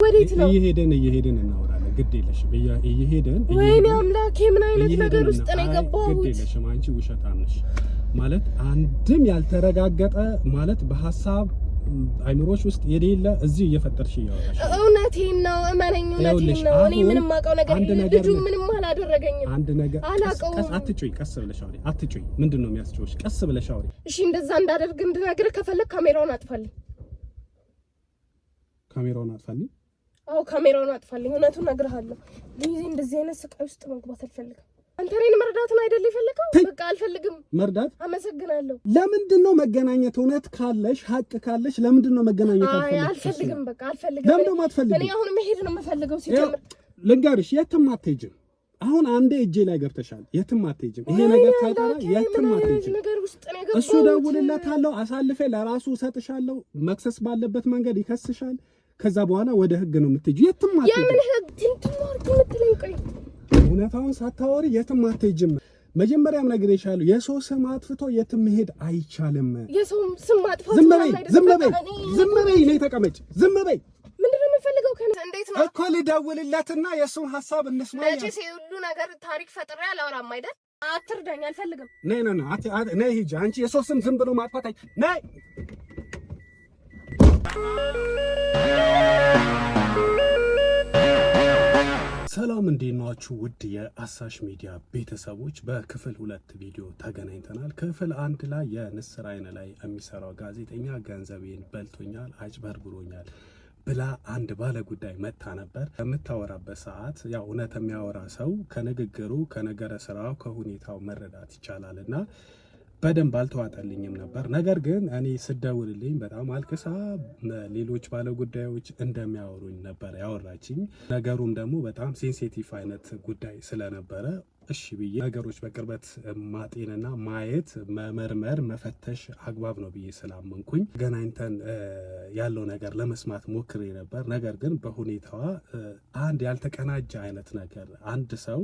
ወዴት ነው እየሄደን እናወራለን። ግድ የለሽም እየሄደን ወይኔ አምላኬ ምን አይነት ነገር ውስጥ ነው የገባሁት? ግድ የለሽም አንቺ ውሸታም ነሽ ማለት አንድም ያልተረጋገጠ ማለት በሐሳብ አይምሮሽ ውስጥ የሌለ እዚህ እየፈጠርሽ ያወራሽ። እውነቴን ነው እመነኝ፣ እውነቴን ነው። እኔ ምንም ማውቀው ነገር ልጁ ምንም አላደረገኝም። አንድ ነገር አትጩይ፣ ቀስ ብለሽ አውሪ። አትጩይ። ምንድነው የሚያስጨውሽ? ቀስ ብለሽ አውሪ። እሺ እንደዛ እንዳደርግ እንድነግርህ ከፈለክ ካሜራውን አጥፋልኝ። ካሜራውን አጥፋልኝ? አዎ ካሜራውን አጥፋልኝ። እውነቱን እነግርሃለሁ። ሊዚ እንደዚህ አይነት ስቃይ ውስጥ መግባት አልፈልግም። አንተ እኔን መርዳትን አይደል የፈለከው? በቃ አልፈልግም መርዳት። አመሰግናለሁ። ለምንድን ነው መገናኘት? እውነት ካለሽ ሀቅ ካለሽ ለምንድን ነው መገናኘት? አልፈልግም፣ በቃ አልፈልግም። ለምን ነው የማትፈልጊው? እኔ አሁን መሄድ ነው የምፈልገው። ሲጀምር ልንገርሽ፣ የትም አትሄጂም። አሁን አንዴ እጄ ላይ ገብተሻል። የትም አትሄጂም። ይሄ ነገር ታጣራ የትም አትሄጂም። እሱ ደውልለታለሁ፣ አሳልፌ ለራሱ እሰጥሻለሁ። መክሰስ ባለበት መንገድ ይከስሻል። ከዛ በኋላ ወደ ህግ ነው የምትሄጂው። የትም አትሄጂም። የምን ህግ? ትንትማርኩ የምትለኝ ቆይ እውነታውን ሳታወሪ የትም አትሄጂም። መጀመሪያም ነግሬሻለሁ፣ የሰው ስም አጥፍቶ የትም መሄድ አይቻልም። የሰው ስም አጥፋት ዝም በይ፣ ነይ ተቀመጭ። ዝም በይ። ምንድን ነው የምፈልገው? እንዴት ነው እኮ ልደውልለትና የእሱን ሀሳብ እንስማ። መቼስ ሁሉ ነገር ታሪክ ፈጥሬ አላወራም አይደል? አትርዳኝ፣ አልፈልግም። ነይ ሂጂ። አንቺ የሰው ስም ዝም ብሎ ማጥፋት ነይ። ሰላም እንዴት ናችሁ? ውድ የአሳሽ ሚዲያ ቤተሰቦች በክፍል 2 ቪዲዮ ተገናኝተናል። ክፍል 1 ላይ የንስር አይን ላይ የሚሰራው ጋዜጠኛ ገንዘቤን በልቶኛል፣ አጭበርብሮኛል ብላ አንድ ባለ ጉዳይ መጣ ነበር። የምታወራበት ሰዓት ያው እውነት የሚያወራ ሰው ከንግግሩ ከነገረ ስራው ከሁኔታው መረዳት ይቻላልና በደንብ አልተዋጠልኝም ነበር። ነገር ግን እኔ ስደውልልኝ በጣም አልቅሳ ሌሎች ባለጉዳዮች እንደሚያወሩኝ ነበር ያወራችኝ። ነገሩም ደግሞ በጣም ሴንሲቲቭ አይነት ጉዳይ ስለነበረ እሺ ብዬ ነገሮች በቅርበት ማጤንና ማየት መመርመር መፈተሽ አግባብ ነው ብዬ ስላመንኩኝ ገናኝተን ያለው ነገር ለመስማት ሞክሬ ነበር። ነገር ግን በሁኔታዋ አንድ ያልተቀናጀ አይነት ነገር አንድ ሰው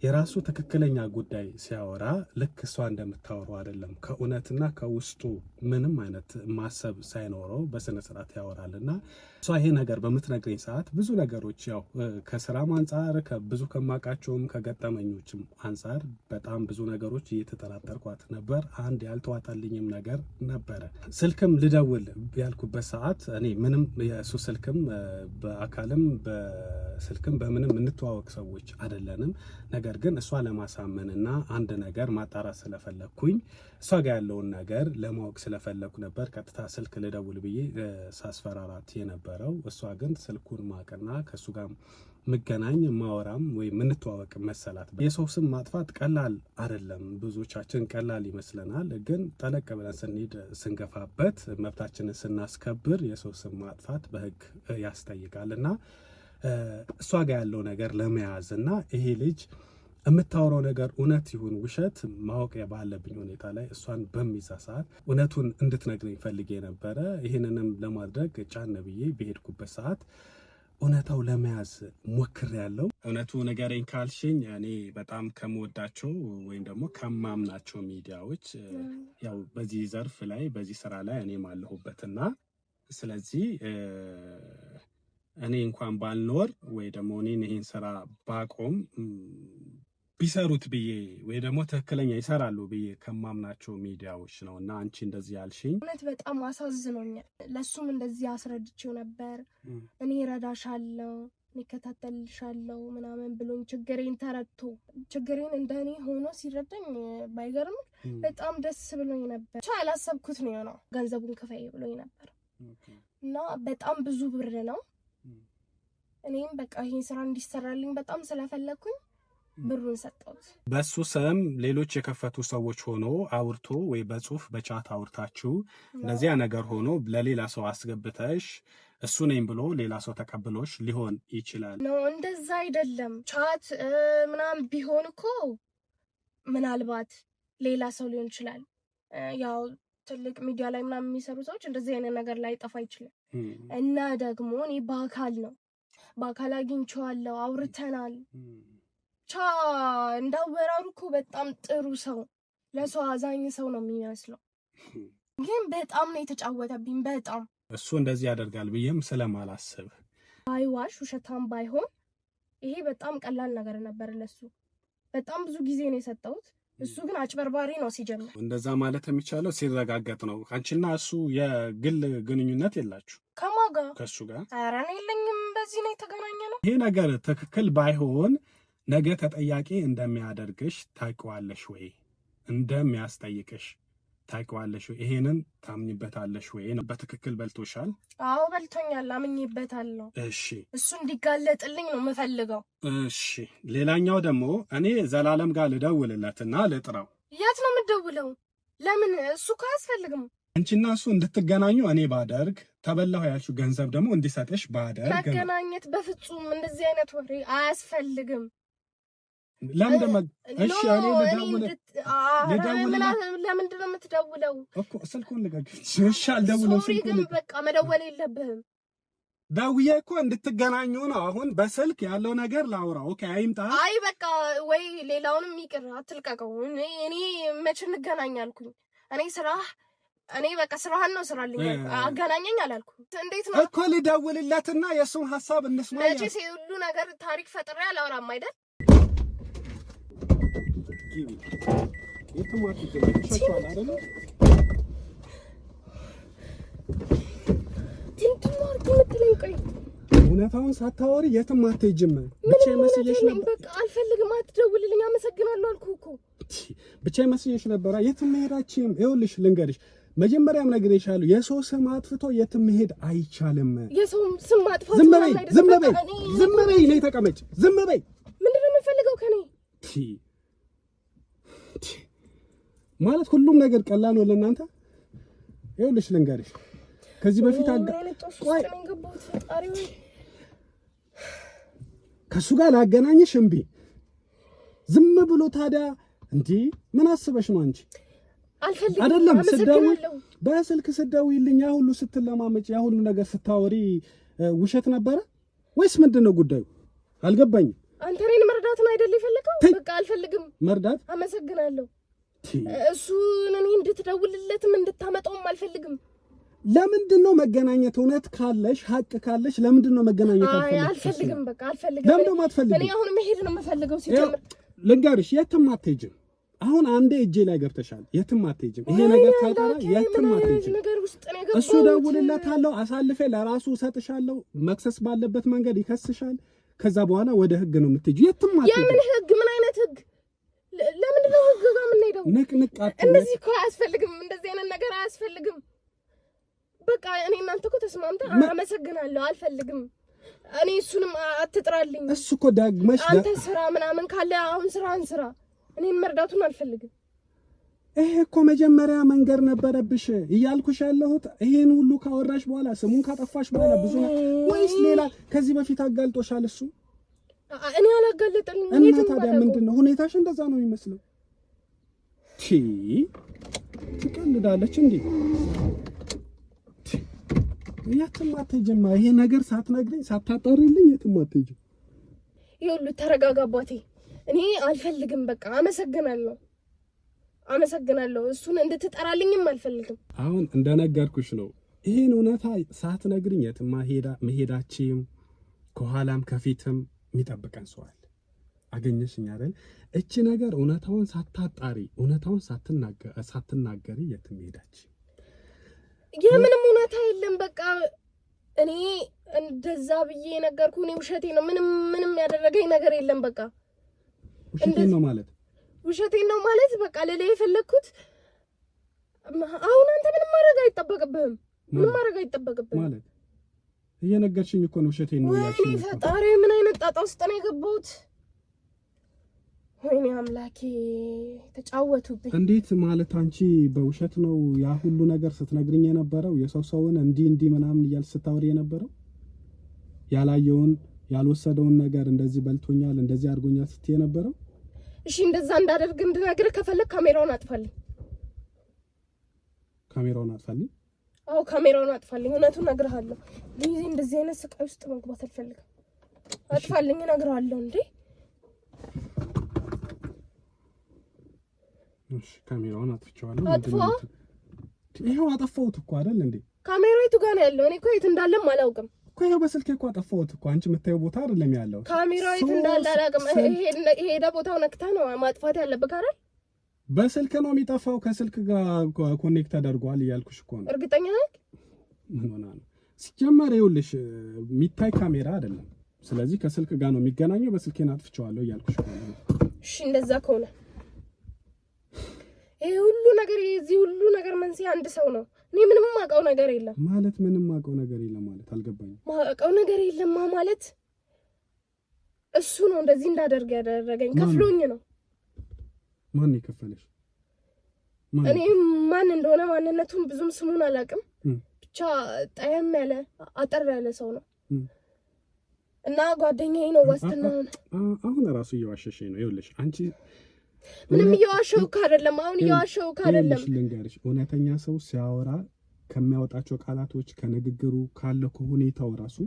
የራሱ ትክክለኛ ጉዳይ ሲያወራ ልክ እሷ እንደምታወራው አይደለም። ከእውነትና ከውስጡ ምንም አይነት ማሰብ ሳይኖረው በስነ ስርዓት ያወራልና እሷ ይሄ ነገር በምትነግረኝ ሰዓት ብዙ ነገሮች ያው ከስራም አንጻር ብዙ ከማውቃቸውም ከገጠመኞችም አንጻር በጣም ብዙ ነገሮች እየተጠራጠርኳት ነበር። አንድ ያልተዋጣልኝም ነገር ነበረ። ስልክም ልደውል ያልኩበት ሰዓት እኔ ምንም የእሱ ስልክም በአካልም በስልክም በምንም እንተዋወቅ ሰዎች አይደለንም። ነገር ግን እሷ ለማሳመንና አንድ ነገር ማጣራት ስለፈለኩኝ እሷ ጋር ያለውን ነገር ለማወቅ ስለፈለኩ ነበር ቀጥታ ስልክ ልደውል ብዬ ሳስፈራራት የነበረው። እሷ ግን ስልኩን ማቅና ከሱ ጋር መገናኝ ማወራም ወይ ምንተዋወቅ መሰላት። የሰው ስም ማጥፋት ቀላል አይደለም። ብዙዎቻችን ቀላል ይመስለናል። ግን ጠለቅ ብለን ስንሄድ ስንገፋበት መብታችንን ስናስከብር የሰው ስም ማጥፋት በህግ ያስጠይቃልና እሷ ጋር ያለው ነገር ለመያዝና ይሄ ልጅ የምታወራው ነገር እውነት ይሁን ውሸት ማወቅ ባለብኝ ሁኔታ ላይ እሷን በሚዛ ሰዓት እውነቱን እንድትነግረኝ ፈልጌ ነበረ። ይህንንም ለማድረግ ጫን ብዬ በሄድኩበት ሰዓት እውነታው ለመያዝ ሞክሬያለሁ። እውነቱ ንገረኝ ካልሽኝ እኔ በጣም ከምወዳቸው ወይም ደግሞ ከማምናቸው ሚዲያዎች ያው በዚህ ዘርፍ ላይ በዚህ ስራ ላይ እኔም አለሁበትና ስለዚህ እኔ እንኳን ባልኖር ወይ ደግሞ እኔን ይሄን ስራ ባቆም ቢሰሩት ብዬ ወይ ደግሞ ትክክለኛ ይሰራሉ ብዬ ከማምናቸው ሚዲያዎች ነው እና አንቺ እንደዚህ ያልሽኝ እውነት በጣም አሳዝኖኛል። ለሱም እንደዚህ አስረድቼው ነበር። እኔ እረዳሻለሁ፣ እኔ እከታተልሻለሁ ምናምን ብሎኝ ችግሬን ተረድቶ ችግሬን እንደኔ ሆኖ ሲረዳኝ ባይገርም በጣም ደስ ብሎኝ ነበር። ብቻ ያላሰብኩት ነው የሆነው። ገንዘቡን ክፈይ ብሎኝ ነበር እና በጣም ብዙ ብር ነው። እኔም በቃ ይሄን ስራ እንዲሰራልኝ በጣም ስለፈለኩኝ ብሩን ሰጠሁት። በሱ ስም ሌሎች የከፈቱ ሰዎች ሆኖ አውርቶ ወይ በጽሁፍ በቻት አውርታችሁ እንደዚያ ነገር ሆኖ ለሌላ ሰው አስገብተሽ እሱ ነኝ ብሎ ሌላ ሰው ተቀብሎሽ ሊሆን ይችላል። ነው እንደዛ አይደለም። ቻት ምናምን ቢሆን እኮ ምናልባት ሌላ ሰው ሊሆን ይችላል። ያው ትልቅ ሚዲያ ላይ ምናምን የሚሰሩ ሰዎች እንደዚህ አይነት ነገር ላይ ጠፋ ይችላል። እና ደግሞ እኔ በአካል አግኝቼዋለሁ፣ አውርተናል። ቻ እንዳወራሩ እኮ በጣም ጥሩ ሰው፣ ለሰው አዛኝ ሰው ነው የሚመስለው። ግን በጣም ነው የተጫወተብኝ። በጣም እሱ እንደዚህ ያደርጋል ብዬም ስለማላስብ አይዋሽ ውሸታም ባይሆን ይሄ በጣም ቀላል ነገር ነበር ለሱ። በጣም ብዙ ጊዜ ነው የሰጠሁት። እሱ ግን አጭበርባሪ ነው ሲጀምር። እንደዛ ማለት የሚቻለው ሲረጋገጥ ነው። አንቺና እሱ የግል ግንኙነት የላችሁ? ከማን ጋር? ከሱ ጋር። ኧረ እኔ የለኝም። በዚህ ነው የተገናኘ ነው። ይሄ ነገር ትክክል ባይሆን ነገ ተጠያቂ እንደሚያደርግሽ ታውቂዋለሽ ወይ? እንደሚያስጠይቅሽ ታውቂዋለሽ ወይ? ይሄንን ታምኝበታለሽ ወይ? በትክክል በልቶሻል? አዎ በልቶኛል፣ አምኜበታለሁ። እሺ እሱ እንዲጋለጥልኝ ነው የምፈልገው። እሺ ሌላኛው ደግሞ እኔ ዘላለም ጋር ልደውልለትና ልጥራው። የት ነው የምትደውለው? ለምን? እሱ እኮ አያስፈልግም። አንቺና እሱ እንድትገናኙ እኔ ባደርግ፣ ተበላሁ ያልሽው ገንዘብ ደግሞ እንዲሰጥሽ ባደርግ። መገናኘት በፍጹም እንደዚህ አይነት ወሬ አያስፈልግም። ለምንድን ነው? እሺ እኔ ለምንድን ነው የምትደውለው እኮ? ስልኩን ልቀቅ። እሺ አልደውልም። ሶሪ ግን በቃ መደወል የለብህም። ደውዬ እኮ እንድትገናኙ ነው። አሁን በስልክ ያለው ነገር ላውራ። ኦኬ አይምጣ። አይ በቃ ወይ ሌላውንም ይቅር አትልቀቀው። እኔ መቼ እንገናኝ አልኩኝ? እኔ በቃ ስራህን ነው ስራልኝ። አገናኘኝ አላልኩም። እንዴት ነው እኮ ልደውልለትና የእሱን ሀሳብ እንስማ። መቼስ ሁሉ ነገር ታሪክ ፈጥሬ አላወራም አይደል? እውነታውን ሳታወሪ የትም አትሄጂም። ብቻ መስየሽ ነበር። በቃ አልፈልግም፣ አትደውልልኝ። አመሰግናለሁ አልኩህ እኮ። ብቻ መስየሽ ነበር። የትም መሄዳችም። ይኸውልሽ ልንገርሽ፣ መጀመሪያም ነግሬሻለሁ፣ የሰው ስም አጥፍቶ የትም መሄድ አይቻልም። የሰው ስም ማጥፋት ዝም በይ፣ ዝም በይ፣ ዝም በይ። ነይ ተቀመጭ። ዝም በይ። ምንድን ነው የምትፈልገው ከኔ? ማለት ሁሉም ነገር ቀላል ነው ለእናንተ። ይኸውልሽ ልንገርሽ፣ ከዚህ በፊት ከእሱ ጋር ላገናኝሽ እምቢ። ዝም ብሎ ታዲያ እንዴ ምን አስበሽ ነው አንቺ? አልፈልግም አይደለም ስትደውይ በስልክ ስትደውይልኝ ያ ሁሉ ስትለማመጭ ያ ሁሉ ነገር ስታወሪ ውሸት ነበረ ወይስ ምንድን ነው ጉዳዩ? አልገባኝም። አንተ እኔን መርዳት ነው አይደል የፈለከው? በቃ አልፈልግም መርዳት። አመሰግናለሁ። እሱን እኔ እንድትደውልለትም እንድታመጣውም አልፈልግም። ለምንድን ነው መገናኘት? እውነት ካለሽ ሀቅ ካለሽ ለምንድን ነው መገናኘት? አልፈልግም። በቃ አልፈልግም። ለምን ነው የማትፈልጊው? እኔ አሁን መሄድ ነው የምፈልገው። ሲጀምር ልንገርሽ፣ የትም አትሄጂም። አሁን አንዴ እጄ ላይ ገብተሻል። የትም አትሄጂም። ይሄ ነገር ካልቀረ የትም አትሄጂም። እሱ ደውልለታለሁ፣ አሳልፌ ለራሱ እሰጥሻለሁ። መክሰስ ባለበት መንገድ ይከስሻል። ከዛ በኋላ ወደ ህግ ነው የምትሄጂው። የትም አትሄጂም። የምን ህግ? ምን አይነት ህግ? ለምንድን ነው ህግ ጋር የምንሄደው? ንቅንቅ አትበይ። እንደዚህ እኮ አያስፈልግም። እንደዚህ አይነት ነገር አያስፈልግም። በቃ እኔ እናንተ እኮ ተስማምተን አመሰግናለሁ። አልፈልግም። እኔ እሱንም አትጥራልኝ። እሱ እኮ ደግመሽ አንተ ስራ ምናምን ካለ አሁን ስራህን ስራ። እኔን መርዳቱን አልፈልግም። ይሄ እኮ መጀመሪያ መንገር ነበረብሽ እያልኩሽ ያለሁት። ይሄን ሁሉ ካወራሽ በኋላ ስሙን ካጠፋሽ በኋላ ብዙ ነው ወይስ ሌላ ከዚህ በፊት አጋልጦሻል እሱ? እኔ አላጋለጠልኝ። እና ታዲያ ምንድን ነው ሁኔታሽ? እንደዛ ነው የሚመስለው። ትቀልዳለች እንዴ? የትም አትሄጂም። ይሄ ነገር ሳትነግሪኝ ሳታጣሪልኝ የትም አትሄጂም። ይኸውልህ ተረጋጋ አባቴ። እኔ አልፈልግም። በቃ አመሰግናለሁ። እሱን እንድትጠራልኝም አልፈልግም። አሁን እንደነገርኩሽ ነው። ይሄን እውነታ ሳትነግሪኝ የትም መሄዳችም ከኋላም ከፊትም የሚጠብቀን ሰው አለ። አገኘሽኝ አይደል? እቺ ነገር እውነታውን ሳታጣሪ እውነታውን ሳትናገሪ የትም መሄዳችም። የምንም እውነታ የለም። በቃ እኔ እንደዛ ብዬ ነገርኩ። እኔ ውሸቴ ነው። ምንም ያደረገኝ ነገር የለም። በቃ ውሸቴን ነው ማለት በቃ ለሌላ የፈለግኩት አሁን አንተ ምንም ማድረግ አይጠበቅብህም። ማለት እየነገርሽኝ እኮ ነው ውሸቴን ነው ያልሽኝ። ፈጣሪ ምን አይነት ጣጣ ውስጥ ነው የገባሁት? ወይኔ አምላኬ ተጫወቱብኝ። እንዴት ማለት አንቺ በውሸት ነው ያ ሁሉ ነገር ስትነግሪኝ የነበረው? የሰውን እንዲህ ምናምን እያልሽ ስታወሪ የነበረው ያላየውን ያልወሰደውን ነገር እንደዚህ በልቶኛል እንደዚህ አድርጎኛል ስትይ የነበረው? እሺ እንደዛ እንዳደርግ እንድነግርህ ከፈለክ ካሜራውን አጥፋልኝ። አዎ ካሜራውን አጥፋልኝ። እውነቱን እነግርሃለሁ። እንደዚህ አይነት ስቃይ ውስጥ መግባት አልፈልግም። አጥፋልኝ፣ እነግርሃለሁ። እንዴ እሺ ካሜራውን አጥፍቼዋለሁ። ይሄው አጠፋሁት እኮ አይደል እንዴ? ካሜራው የቱ ጋር ነው ያለው? እኔ እኮ የት እንዳለም አላውቅም። እኮ ይሄው በስልኬ እኮ አጠፋሁት እኮ አንቺ የምታየው ቦታ አይደለም ያለው ካሜራው የት እንዳለ አላውቅም ሄደ ቦታው ነክታ ነው ማጥፋት ያለብህ አይደል በስልክ ነው የሚጠፋው ከስልክ ጋር ኮኔክት ተደርጓል እያልኩሽ እኮ ነው እርግጠኛ ነህ ምን ሆነ ነው ሲጀመር ይኸውልሽ የሚታይ ካሜራ አይደለም ስለዚህ ከስልክ ጋር ነው የሚገናኘው በስልኬን አጥፍቼዋለሁ እያልኩሽ እኮ ነው እሺ እንደዛ ከሆነ ይሄ ሁሉ ነገር የዚህ ሁሉ ነገር መንስኤ አንድ ሰው ነው እኔ ምንም ማውቀው ነገር የለም ማለት ምንም ማውቀው ነገር የለም ማለት አልገባኝም ማውቀው ነገር የለም ማለት እሱ ነው እንደዚህ እንዳደርግ ያደረገኝ ከፍሎኝ ነው ማን ይከፈለሽ እኔ ማን እንደሆነ ማንነቱን ብዙም ስሙን አላውቅም ብቻ ጠየም ያለ አጠር ያለ ሰው ነው እና ጓደኛዬ ነው ዋስትና አሁን ራሱ እየዋሸሽኝ ነው ይኸውልሽ አንቺ ምንም እየዋሸው አይደለም አሁን እየዋሸው አይደለም ልንገርሽ እውነተኛ ሰው ሲያወራ ከሚያወጣቸው ቃላቶች ከንግግሩ ካለው ሁኔታው ራሱ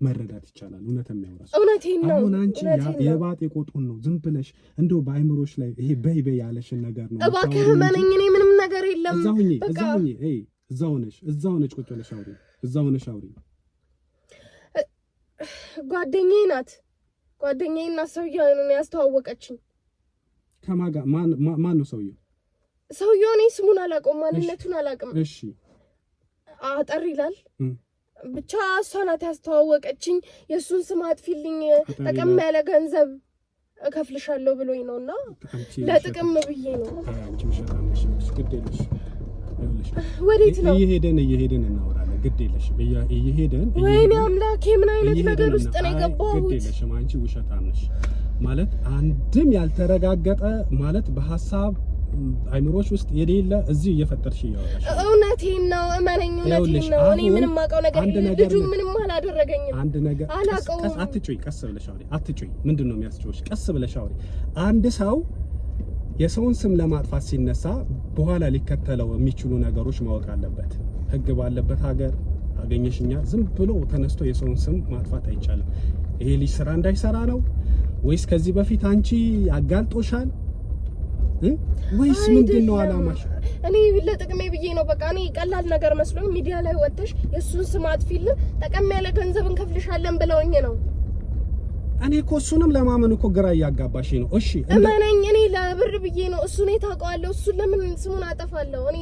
መረዳት ይቻላል እውነተኛ የሚያወራ እውነቴን ነው አሁን አንቺ የባጤ ቆጡን ነው ዝም ብለሽ እንደው በአይምሮሽ ላይ ይሄ በይ ያለሽን ነገር ነው እባክህ ማንኝ እኔ ምንም ነገር የለም እዛው ነሽ ቁጭ ብለሽ አውሪ እዛው ነሽ አውሪ ጓደኛዬ ናት ሰውዬው ነው ያስተዋወቀችኝ ከማጋ ማን ነው ሰውዬው እኔ ስሙን አላውቀውም ማንነቱን አላውቅም እሺ አጠር ይላል ብቻ እሷ ናት ያስተዋወቀችኝ የሱን ስም አጥፊልኝ ጠቀም ያለ ገንዘብ እከፍልሻለሁ ብሎኝ ነውና ለጥቅም ብዬ ነው አንቺ መሸታነሽ ግዴለሽ ወዴት ነው እየሄደን እናወራለን ግዴለሽ እየሄደን ወይኔ አምላኬ ምን አይነት ነገር ውስጥ ነው የገባሁት ግዴለሽ አንቺ ውሸታነሽ ማለት አንድም ያልተረጋገጠ ማለት በሐሳብ አይምሮሽ ውስጥ የሌለ እዚህ እየፈጠርሽ ያወራሽ እውነቴን ነው እመነኝ እውነቴን ነው እኔ ምንም ማውቀው ነገር ልጁ ምንም አላደረገኝም አንድ ነገር አትጩይ ቀስ ብለሽ አውሪ አትጩይ ምንድነው የሚያስጨውሽ ቀስ ብለሽ አውሪ አንድ ሰው የሰውን ስም ለማጥፋት ሲነሳ በኋላ ሊከተለው የሚችሉ ነገሮች ማወቅ አለበት ህግ ባለበት ሀገር አገኘሽኛ ዝም ብሎ ተነስቶ የሰውን ስም ማጥፋት አይቻልም ይሄ ልጅ ስራ እንዳይሰራ ነው ወይስ ከዚህ በፊት አንቺ አጋልጦሻል ወይስ ምንድነው አላማሽ እኔ ለጥቅሜ ብዬ ነው በቃ እኔ ቀላል ነገር መስሎኝ ሚዲያ ላይ ወጥተሽ የሱን ስም አጥፊልን ጠቀም ያለ ገንዘብ እንከፍልሻለን ብለውኝ ነው እኔ እኮ እሱንም ለማመን እኮ ግራ እያጋባሽ ነው እሺ እመነኝ እኔ ለብር ብዬ ነው እሱን ታውቀዋለሁ እሱን ለምን ስሙን አጠፋለሁ እኔ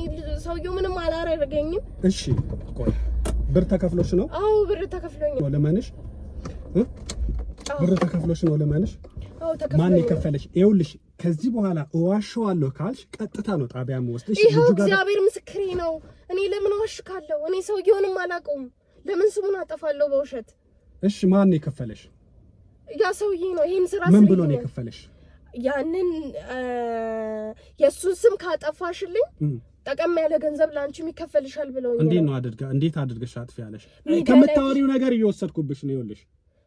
ሰውየው ምንም አላረገኝም እሺ ቆይ ብር ተከፍሎሽ ነው አዎ ብር ተከፍሎኝ ነው ለማንሽ ብር ተከፍሎሽ ነው ለማንሽ ማን ይከፈለሽ ይኸውልሽ ከዚህ በኋላ እዋሻዋለሁ ካልሽ ቀጥታ ነው ጣቢያ የምወስድሽ ይሄው እግዚአብሔር ምስክሬ ነው እኔ ለምን ዋሽካለሁ እኔ ሰውየውንም አላውቀውም ለምን ስሙን አጠፋለሁ በውሸት እሺ ማን ይከፈለሽ ያ ሰውዬ ነው ይሄን ስራ ምን ብሎ ነው የከፈለሽ ያንን የሱን ስም ካጠፋሽልኝ ጠቀም ያለ ገንዘብ ላንቺ የሚከፈልሻል ብለውኝ እንዴት አድርገሽ አጥፊያለሽ ከምታወሪው ነገር እየወሰድኩብሽ ነው ይኸውልሽ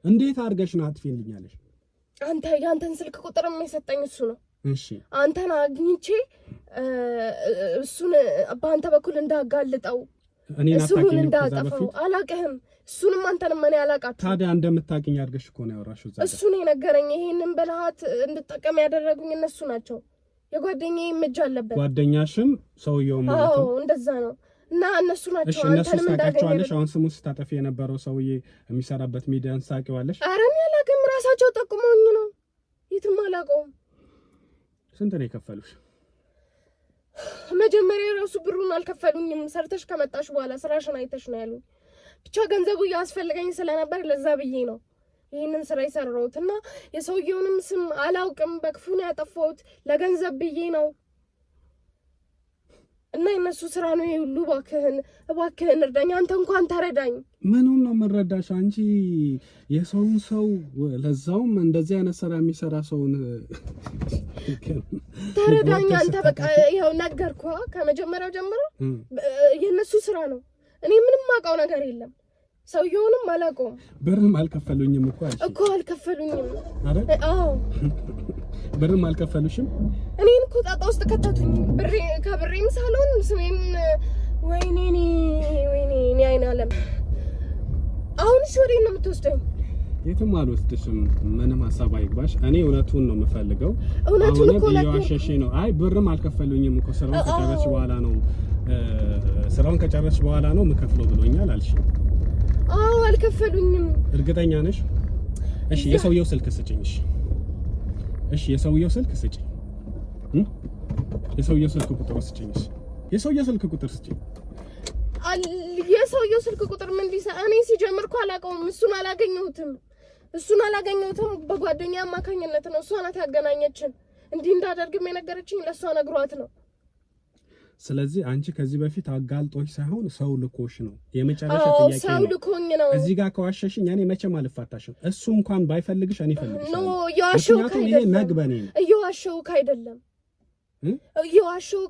እንዴት አድርገሽ ነው አጥፊልኛለሽ አንተ ያንተን ስልክ ቁጥር የሰጠኝ እሱ ነው እሺ አንተን አግኝቼ እሱን በአንተ በኩል እንዳጋልጠው እሱን እንዳጠፋው አላውቅህም እሱንም አንተንም ማን ያላቃት ታዲያ እንደምታውቂኝ አድርገሽ እኮ ነው ያወራሽው ዛሬ እሱ ነው የነገረኝ ይሄንን በልሃት እንድጠቀም ያደረጉኝ እነሱ ናቸው የጓደኛዬ እጅ አለበት ጓደኛሽም ሰውየው ማለት ነው እንደዛ ነው እና እነሱ ናቸው አንተንም እንዳገኘሽ አሁን ስሙ ስታጠፊ የነበረው ሰውዬ የሚሰራበት ሚዲያን ሳቂዋለሽ ኧረ እኔ አላውቅም ራሳቸው ጠቁመውኝ ነው የትም አላውቀውም ስንት ነው የከፈሉሽ መጀመሪያ ራሱ ብሩን አልከፈሉኝም ሰርተሽ ከመጣሽ በኋላ ስራሽን አይተሽ ነው ያሉኝ ብቻ ገንዘቡ ያስፈልገኝ ስለነበር ለዛ ብዬ ነው ይሄንን ስራ የሰራሁት እና የሰውየውንም ስም አላውቅም በክፉ ነው ያጠፋሁት ለገንዘብ ብዬ ነው እና የነሱ ስራ ነው ይሁሉ እባክህን እርዳኝ አንተ እንኳን ተረዳኝ ምኑን ነው የምረዳሽ አንቺ የሰውን ሰው ለዛውም እንደዚህ አይነት ስራ የሚሰራ ሰውን ተረዳኝ አንተ በቃ ይሄው ነገርኩህ ከመጀመሪያው ጀምሮ የነሱ ስራ ነው እኔ ምንም ማውቀው ነገር የለም ሰውየውንም አላውቀውም ብርም አልከፈሉኝም እኮ አልከፈሉኝም አይደል አዎ ብርም አልከፈሉሽም እኔን እኮ ጣጣ ውስጥ ከተቱኝ ከብሬም ሳሎን ስሜን ወይኔ አይን አለም አሁንስ ወዴት ነው የምትወስደኝ የትም አልወስድሽም ምንም ሐሳብ አይግባሽ እኔ እውነቱን ነው የምፈልገው እውነቱን እኮ ያዋሸሽ ነው አይ ብርም አልከፈሉኝም እኮ ስራውን ከጨረስሽ በኋላ ነው የምከፍለው ብሎኛል አልሽ አልከፈሉኝም። እርግጠኛ ነሽ? እሺ የሰውየው ስልክ ስጪኝ። እሺ የሰውየው ስልክ ስጪኝ። የሰውየው ስልክ ቁጥር ስጪኝ። የሰውየው ስልክ ቁጥር ስጪኝ። የሰውየው ስልክ ቁጥር ምን ሊሰራ? እኔ ሲጀምር እኮ አላውቀውም። እሱን አላገኘሁትም። በጓደኛ አማካኝነት ነው። እሷ ናት ያገናኘችን። እንዲህ እንዳደርግም የነገረችኝ ለእሷ ነግሯት ነው። ስለዚህ አንቺ ከዚህ በፊት አጋልጦሽ ሳይሆን ሰው ልኮሽ ነው። የመጨረሻ ጥያቄ ነው። ሰው ልኮኝ ነው። እዚህ ጋር ከዋሸሽኝ እኔ መቼም አልፋታሽም። እሱ እንኳን ባይፈልግሽ እኔ ፈልግሻለሁ። ኖ እየዋሸሁክ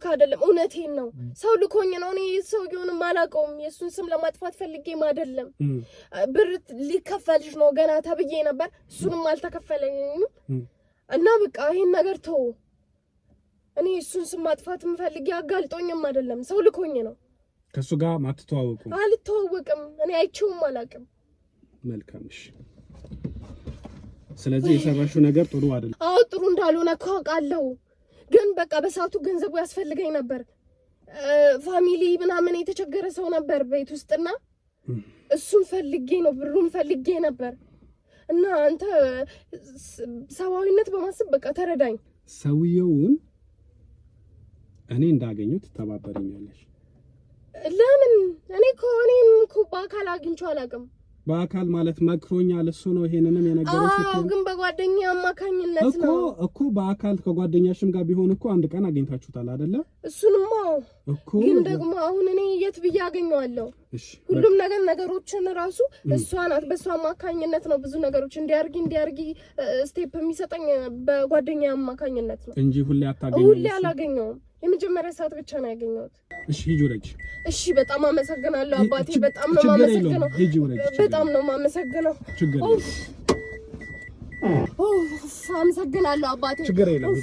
አይደለም። እውነቴን ነው። ሰው ልኮኝ ነው። እኔ ሰውዬውንም አላውቀውም። የእሱን ስም ለማጥፋት ፈልጌም አይደለም። ብር ሊከፈልሽ ነው ገና ተብዬ ነበር። እሱንም አልተከፈለኝም እና በቃ ይሄን ነገር ተው። እኔ እሱን ስም ማጥፋት ፈልጌ አጋልጦኝም አይደለም። ሰው ልኮኝ ነው። ከሱ ጋር ማትተዋወቁ? አልተዋወቅም። እኔ አይቼውም አላውቅም። መልካም እሺ። ስለዚህ የሰራሽው ነገር ጥሩ አይደለም። አዎ ጥሩ እንዳልሆነ እኮ አውቃለሁ። ግን በቃ በሰዓቱ ገንዘቡ ያስፈልገኝ ነበር። ፋሚሊ ምናምን የተቸገረ ሰው ነበር ቤት ውስጥና እሱን ፈልጌ ነው፣ ብሩን ፈልጌ ነበር እና አንተ ሰዋዊነት በማሰብ በቃ ተረዳኝ። ሰውየውን እኔ እንዳገኘሁት ተባበረኛለሽ? ለምን? እኔ እኮ በአካል አግኝቼው አላውቅም። በአካል ማለት መክሮኛል እሱ ነው ይሄንንም የነገረሽ? ግን በጓደኛ አማካኝነት ነው እኮ በአካል ከጓደኛሽም ጋር ቢሆን እኮ አንድ ቀን አግኝታችሁታል አይደለ? እሱንማ እኮ ግን ደግሞ አሁን እኔ የት ብዬ አገኘዋለሁ? ሁሉም ነገሮችን ራሱ እሷ ናት። በእሷ አማካኝነት ነው ብዙ ነገሮች እንዲያርጊ ስቴፕ የሚሰጠኝ በጓደኛ አማካኝነት ነው እንጂ ሁሌ አላገኘውም። የመጀመሪያ ሰዓት ብቻ ነው ያገኘሁት። እሺ ሂጂ ወረጅ። እሺ በጣም አመሰግናለሁ አባቴ። በጣም ነው ማመሰግነው። በጣም ነው ማመሰግነው። አመሰግናለሁ አባቴ። ችግር የለም።